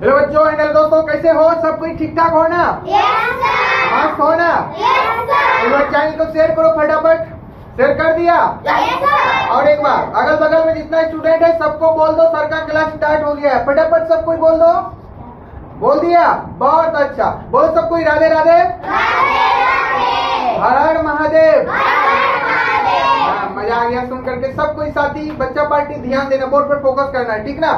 Hello बच्चों, hello दोस्तों, कैसे हो? सब कुछ ठीक ठाक हो ना? मस्त हो ना? चैनल को शेयर करो, फटाफट शेयर कर दिया। और एक बार अगल बगल में जितना स्टूडेंट है सबको बोल दो सर का क्लास स्टार्ट हो गया है। फटाफट सब कुछ बोल दो। बोल दिया? बहुत अच्छा। बोलो सब कोई राधे राधे, हर हर महादेव। मजा आ गया सुन करके। सब कोई साथी बच्चा पार्टी ध्यान देना, बोर्ड पर फोकस करना है, ठीक ना?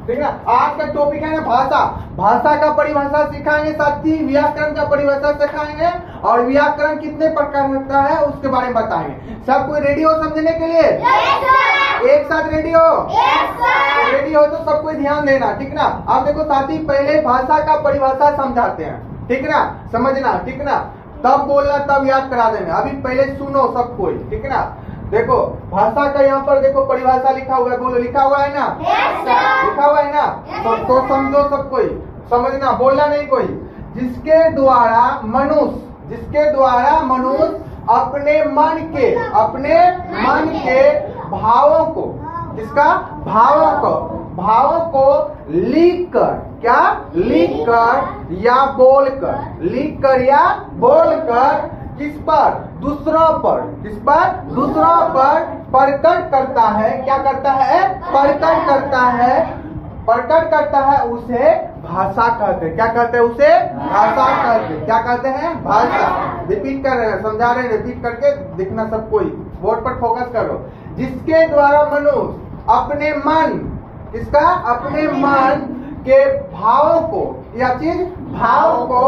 ठीक ना? आज का टॉपिक है ना भाषा। भाषा का परिभाषा सिखाएंगे साथी, व्याकरण का परिभाषा सिखाएंगे और व्याकरण कितने प्रकार होता है उसके बारे में बताएंगे। सब कोई रेडी हो समझने के लिए? एक साथ रेडी हो? रेडी हो तो सब कोई ध्यान देना, ठीक ना? आप देखो साथी, पहले भाषा का परिभाषा समझाते हैं, ठीक ना? समझना, ठीक ना? तब बोलना, तब याद करा देना। अभी पहले सुनो सब कोई, ठीक ना? देखो भाषा का यहाँ पर देखो परिभाषा लिखा हुआ है। बोलो, लिखा हुआ है ना? लिखा हुआ है ना? तो समझो सब कोई, समझना, बोलना नहीं कोई। जिसके द्वारा मनुष्य अपने मन के भावों को, किसका? भावों को लिख कर या बोलकर किस पर? दूसरों पर प्रकट करता है। क्या करता है? प्रकट करता है, उसे भाषा कहते हैं। क्या कहते हैं? उसे भाषा कहते हैं। क्या कहते हैं? भाषा। रिपीट कर रहे हैं, समझा रहे हैं, रिपीट करके दिखना सब कोई, बोर्ड पर फोकस करो। जिसके द्वारा मनुष्य अपने मन के भावों को या भाव को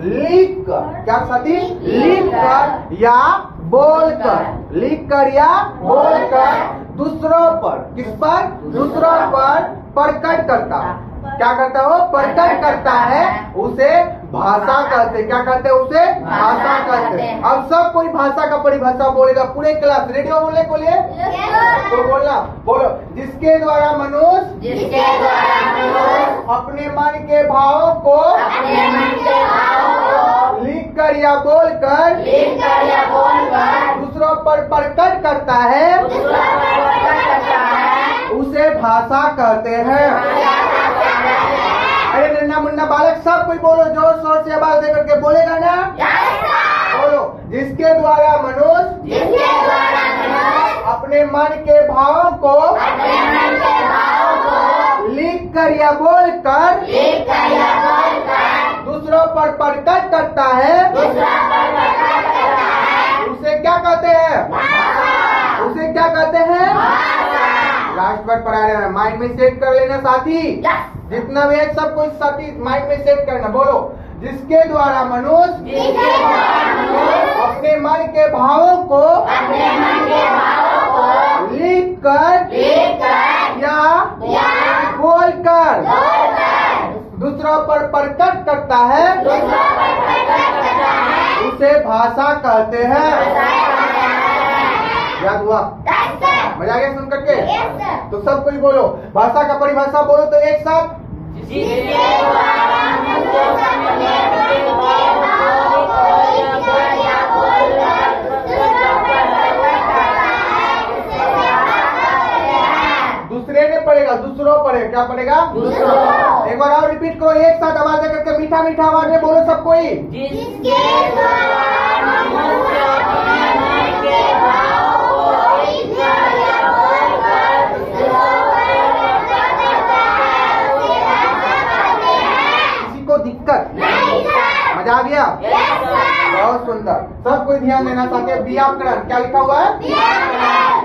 लिख कर, क्या साथी? लिख कर या बोलकर दूसरों पर, किस पर? दूसरों पर प्रकट करता है। क्या करता हो? प्रकट करता है, उसे भाषा कहते हैं। क्या कहते हैं? उसे भाषा कहते हैं। अब सब कोई भाषा का परिभाषा बोलेगा, पूरे क्लास। रेडी हो बोलने को लिए? तो बोलना, बोलो। जिसके द्वारा मनुष्य अपने मन के भावों को लिख कर या बोलकर दूसरों पर प्रकट करता है, उसे भाषा कहते हैं। अरे नन्ना मुन्ना बालक सब कोई बोलो, जोर शोर से आवाज देकर के बोलेगा ना? बोलो। जिसके द्वारा मनुष्य अपने मन के भावों को लिख कर या बोलकर दूसरों पर प्रकट करता है, उसे क्या कहते हैं? उसे क्या कहते हैं? लास्ट वर्ड पर आ रहे हैं, माइंड में सेट कर लेना साथी। जितना भी है सब कुछ साथी माइंड में सेट करना। बोलो। जिसके द्वारा मनुष्य अपने मन के भावों को लिख कर या बोलकर दूसरों पर प्रकट करता है, उसे भाषा कहते हैं। याद हुआ? मजा आ गया सुन करके? तो सब कोई बोलो, भाषा का परिभाषा बोलो तो एक साथ। दूसरे ने पढ़ेगा, दूसरों पढ़ेगा। क्या पढ़ेगा? दूसरों। एक बार और रिपीट करो, एक साथ आवाज करके, मीठा मीठा आवाज में बोलो सब कोई। दिक्कत? मजा आ गया? बहुत सुंदर। सब कोई ध्यान देना चाहते हैं। व्याकरण क्या लिखा हुआ है?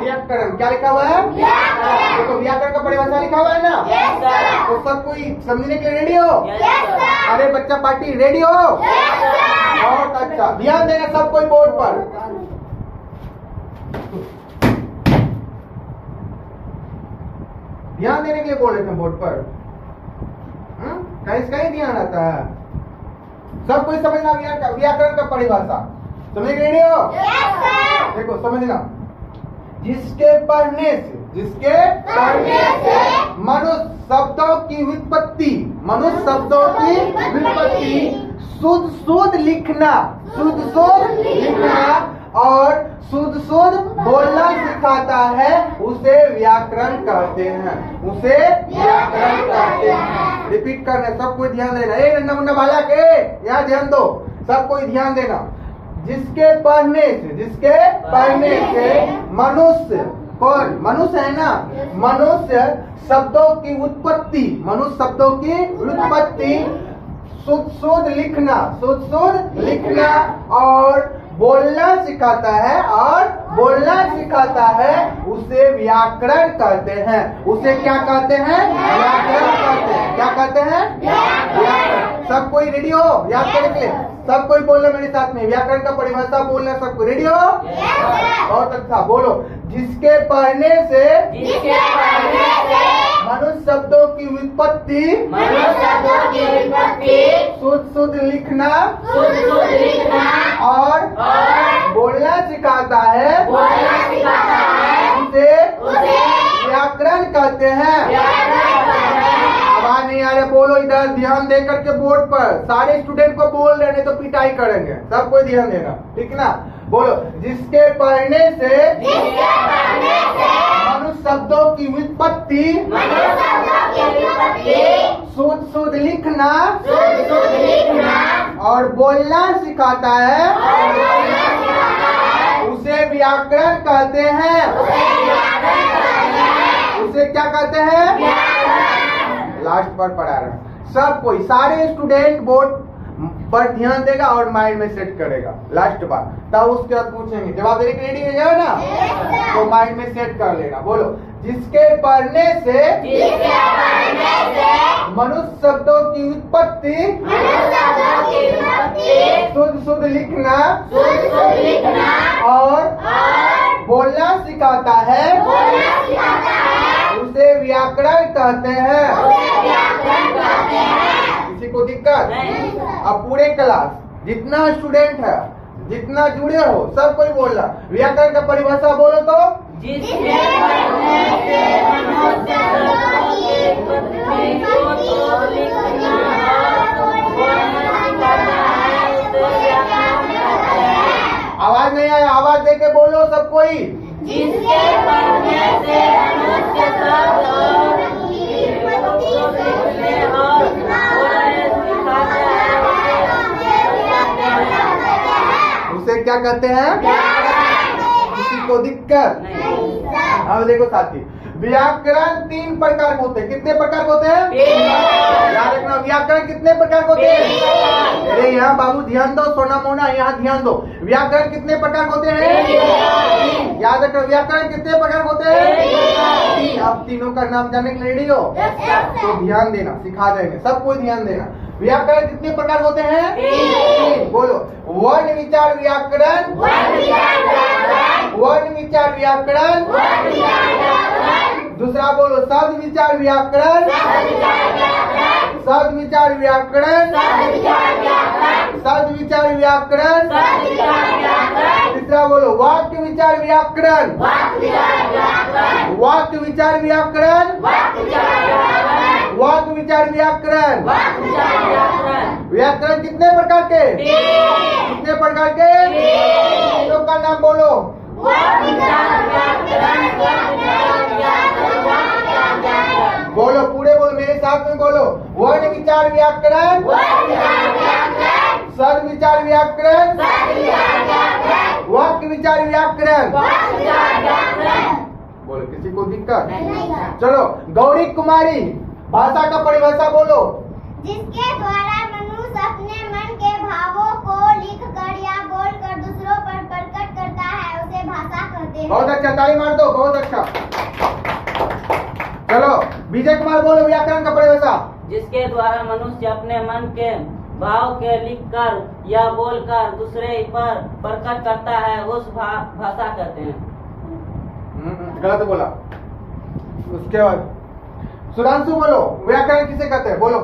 व्याकरण क्या लिखा हुआ है? देखो व्याकरण का परिभाषा लिखा हुआ है ना? तो सब कोई समझने के लिए रेडी हो? अरे बच्चा पार्टी रेडी हो? बहुत अच्छा। ध्यान देना सब कोई बोर्ड पर। ध्यान देने के लिए बोल रहे थे बोर्ड पर। कहीं ध्यान रहता है? सब कोई समझना व्याकरण का परिभाषा। समझ रेडी हो? देखो समझना। जिसके पढ़ने से मनुष्य शब्दों की व्युत्पत्ति, शुद्ध लिखना और शुद्ध शुद्ध बोलना सिखाता है उसे व्याकरण कहते हैं, उसे व्याकरण कहते हैं। रिपीट करना, सब कोई ध्यान देना। ए नन्ना मुन्ना बाला के यहाँ ध्यान दो, सब कोई ध्यान देना। जिसके पढ़ने से मनुष्य, कौन मनुष्य है ना, मनुष्य शब्दों की उत्पत्ति, मनुष्य शब्दों की उत्पत्ति, शुद्ध लिखना और बोलना सिखाता है, और बोलना सिखाता है उसे व्याकरण कहते हैं। उसे क्या कहते हैं? व्याकरण कहते हैं। क्या कहते हैं? व्याकरण। सब कोई रेडी हो? याद करने के लिए सब कोई बोलना मेरे साथ में, व्याकरण का परिभाषा बोलना। सब कोई रेडी हो? बहुत अच्छा, बोलो। जिसके पढ़ने से मनुष्य शब्दों की उत्पत्ति, शुद्ध लिखना और बोलना सिखाता है, उसे व्याकरण कहते हैं। आवाज नहीं आ रहा, बोलो इधर ध्यान दे करके बोर्ड पर। सारे स्टूडेंट को बोल रहे, नहीं तो पिटाई करेंगे। सब कोई ध्यान देना, ठीक ना? बोलो। जिसके पढ़ने से मनुष्य शब्दों की उत्पत्ति, शुद्ध लिखना और बोलना सिखाता है, उसे व्याकरण कहते हैं। उसे क्या कहते हैं? लास्ट पर पढ़ा रहा। सब कोई, सारे स्टूडेंट बोर्ड पर ध्यान देगा और माइंड में सेट करेगा। लास्ट बार, तब उसके बाद पूछेंगे, जवाब देने के रेडी हो जाओ ना, तो माइंड में सेट कर लेना। बोलो। जिसके पढ़ने से मनुष्य शब्दों की उत्पत्ति, शुद्ध लिखना और बोलना सिखाता है, उसे व्याकरण कहते हैं। किसी को दिक्कत? अब पूरे क्लास जितना स्टूडेंट है, जितना जुड़े हो, सब कोई बोल रहा। व्याकरण का परिभाषा बोलो तो। आवाज नहीं आया, आवाज दे के बोलो सब कोई। जिसके पढ़ने से मनुष्य शब्द उसे क्या कहते हैं? किसी को दिक्कत? अब देखो साथी, व्याकरण 3 प्रकार के होते हैं। कितने प्रकार के होते हैं? याद रखना, व्याकरण कितने प्रकार के होते हैं? अरे यहाँ बाबू ध्यान दो, सोना मोना यहाँ ध्यान दो। व्याकरण कितने प्रकार के होते हैं? याद रखना, व्याकरण कितने प्रकार के होते हैं? 3। अब तीनों का नाम जानने के लिए रेडी हो? तो ध्यान देना, सिखा देंगे। सब कोई ध्यान देना। व्याकरण कितने प्रकार होते हैं? 3। बोलो। वर्ण विचार व्याकरण, वर्ण विचार व्याकरण। दूसरा बोलो, शब्द विचार व्याकरण, शब्द विचार व्याकरण, शब्द विचार व्याकरण। तीसरा बोलो, वाक्य विचार व्याकरण, वाक्य विचार व्याकरण, वाक्य विचार व्याकरण। व्याकरण कितने प्रकार के? कितने प्रकार के? तीनों का नाम बोलो। बोलो, पूरे बोलो, मेरे साथ में बोलो। वर्ण विचार व्याकरण, शब्द विचार व्याकरण, वाक्य विचार व्याकरण। बोलो। किसी को दिक्कत? चलो। गौरी कुमारी, भाषा का परिभाषा बोलो। जिसके द्वारा मनुष्य अपने मन के भावों को लिखकर या बोलकर दूसरों पर प्रकट करता है, उसे भाषा कहते हैं। बहुत अच्छा, ताली मार दो। बहुत अच्छा। चलो, विजय कुमार बोलो व्याकरण का परिभाषा। जिसके द्वारा मनुष्य अपने मन के भाव के लिखकर या बोलकर दूसरे पर प्रकट करता है, उस भाषा कहते हैं। गलत बोला। उसके बाद सुधांशु बोलो, व्याकरण किसे कहते हैं? बोलो।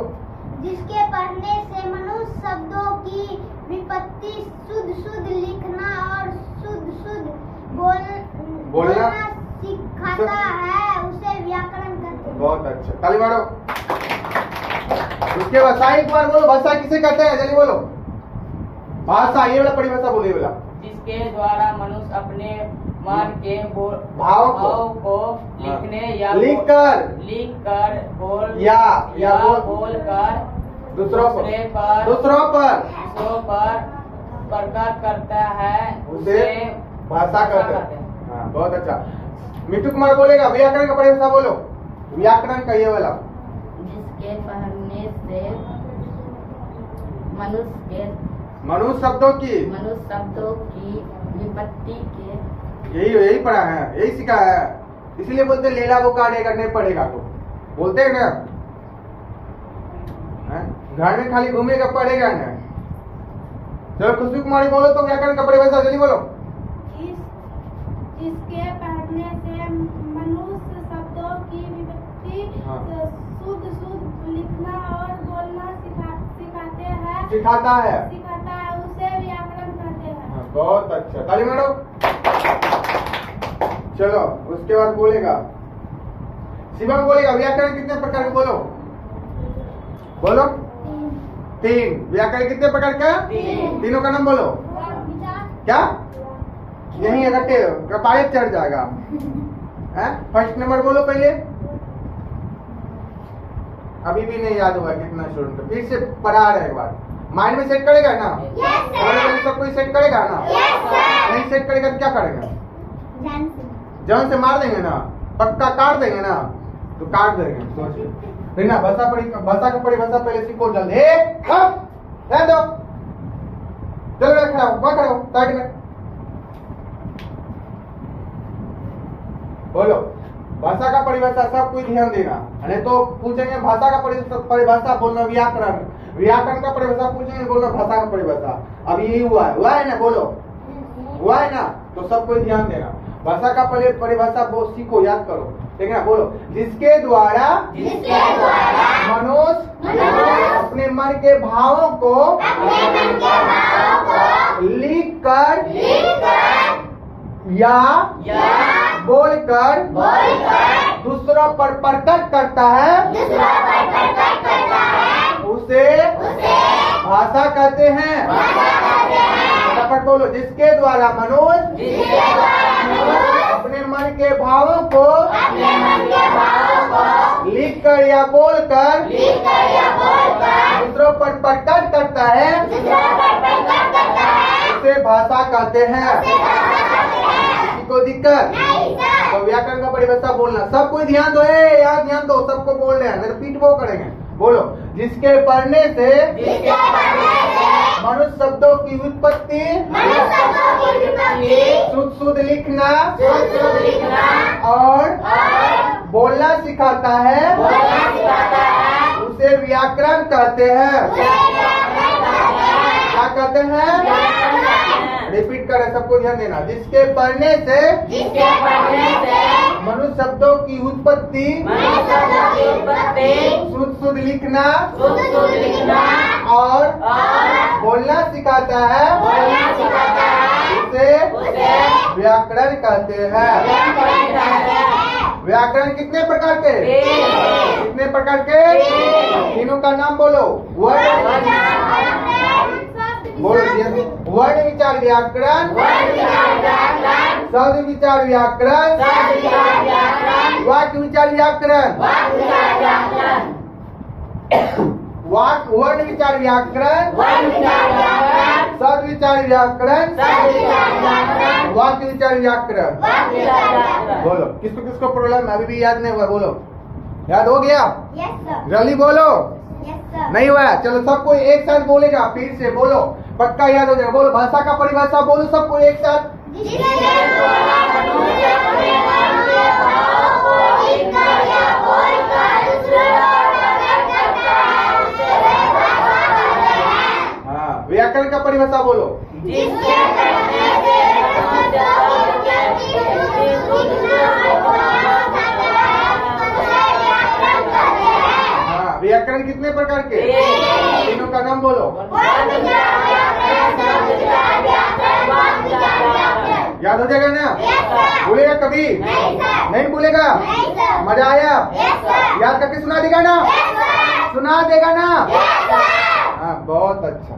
जिसके पढ़ने से मनुष्य शब्दों की विपत्ति, शुद्ध लिखना और शुद्ध बोलना सिखाता है, उसे व्याकरण कहते हैं। बहुत अच्छा, ताली मारो। उसके बाद साई कुमार बोलो, भाषा किसे कहते हैं? जल्दी बोलो। भाषा, ये वाला परिभाषा बोलो, ये वाला। जिसके द्वारा मनुष्य अपने मन के भाव को लिखने या लिख कर बोल या बोल कर दूसरों पर प्रकट करता है उसे भाषा कहते हैं। हाँ, बहुत अच्छा। मिट्टू कुमार बोलेगा व्याकरण का परिभाषा बोलो। व्याकरण का ये वाला जिसके पढ़ने से मनुष्य शब्दों की विपत्ति के यही पढ़ा है, यही सीखा है, इसीलिए बोलते लेला वो काटेगा नहीं पढ़ेगा तो बोलते हैं ना, घर में खाली घूमेगा पढ़ेगा ना। चलो खुशबू कुमारी बोलो तो व्याकरण का परिभाषा जल्दी बोलो। जिसके पढ़ने से मनुष्य शब्दों की विपत्ति शुद्ध लिखना और बोलना सिखाता है उसे व्याकरण कहते हैं। बहुत अच्छा, ताली मारो। चलो उसके बाद बोलेगा शिवम बोलेगा व्याकरण कितने प्रकार के बोलो। बोलो 3। व्याकरण कितने प्रकार का? 3 का नाम बोलो। क्या यही इकट्ठे कपायत चढ़ जाएगा। फर्स्ट नंबर बोलो पहले। अभी भी नहीं याद होगा कितना स्टूडेंट, फिर से पढ़ा रहे एक बार माइंड में सेट करेगा ना। सब कोई सेट करेगा ना। नहीं सेट करेगा तो क्या करेगा? जान से मार देंगे ना, पक्का काट देंगे ना, तो काट देंगे। सोचिए ना, भाषा का परिभाषा पहले सीखो जल्दी। रहने दो, चलो खड़ा हो साइड में। बोलो भाषा का परिभाषा, सब कोई ध्यान देना, नहीं तो पूछेंगे भाषा का परिभाषा बोलना व्याकरण, व्याकरण का परिभाषा पूछेंगे बोलना भाषा का परिभाषा। अब यही हुआ है ना, बोलो हुआ है ना, तो सब कोई ध्यान देना। भाषा का परिभाषा सीखो, याद करो, ठीक है ना। बोलो जिसके द्वारा मनुष्य अपने मन के भावों को लिख कर या बोलकर दूसरों पर प्रकट करता है उसे भाषा कहते हैं। फटाफट बोलो जिसके द्वारा मनुष्य अपने मन के भावों को लिख कर या बोलकर दूसरों पर प्रकट करता है उसे भाषा कहते हैं। किसी को दिक्कत तो व्याकरण का परिभाषा बोलना, सब कोई ध्यान दो, यार ध्यान दो, सबको बोल रहे हैं, नहीं तो पीठ वो करेंगे। बोलो जिसके पढ़ने से मनुष्य शब्दों की उत्पत्ति शुद्ध लिखना और बोलना सिखाता है उसे व्याकरण कहते हैं। क्या कहते हैं? रिपीट करें, सबको ध्यान देना। जिसके पढ़ने से मनुष्य शब्दों की उत्पत्ति शुद्ध लिखना और बोलना सिखाता है उसे व्याकरण कहते हैं। व्याकरण कितने प्रकार के? कितने प्रकार के? तीनों का नाम बोलो। वर्ण विचार व्याकरण, शब्द विचार व्याकरण, वाक्य विचार व्याकरण, वर्ण विचार व्याकरण, शब्द विचार व्याकरण, वाक्य विचार व्याकरण। बोलो किसको किसको प्रॉब्लम अभी भी याद नहीं हुआ? बोलो याद हो गया? जल्दी बोलो। नहीं हुआ? चलो सबको एक साथ बोलेगा, फिर से बोलो, पक्का याद हो जाएगा। बोलो भाषा का परिभाषा बोलो सबको एक साथ। हाँ, व्याकरण का परिभाषा बोलो। हाँ, व्याकरण कितने प्रकार के? तीनों का नाम बोलो। याद हो जाएगा ना? भूलेगा कभी? नहीं भूलेगा? मजा आया? याद करके सुना देगा ना? सुना देगा ना? हाँ, बहुत अच्छा।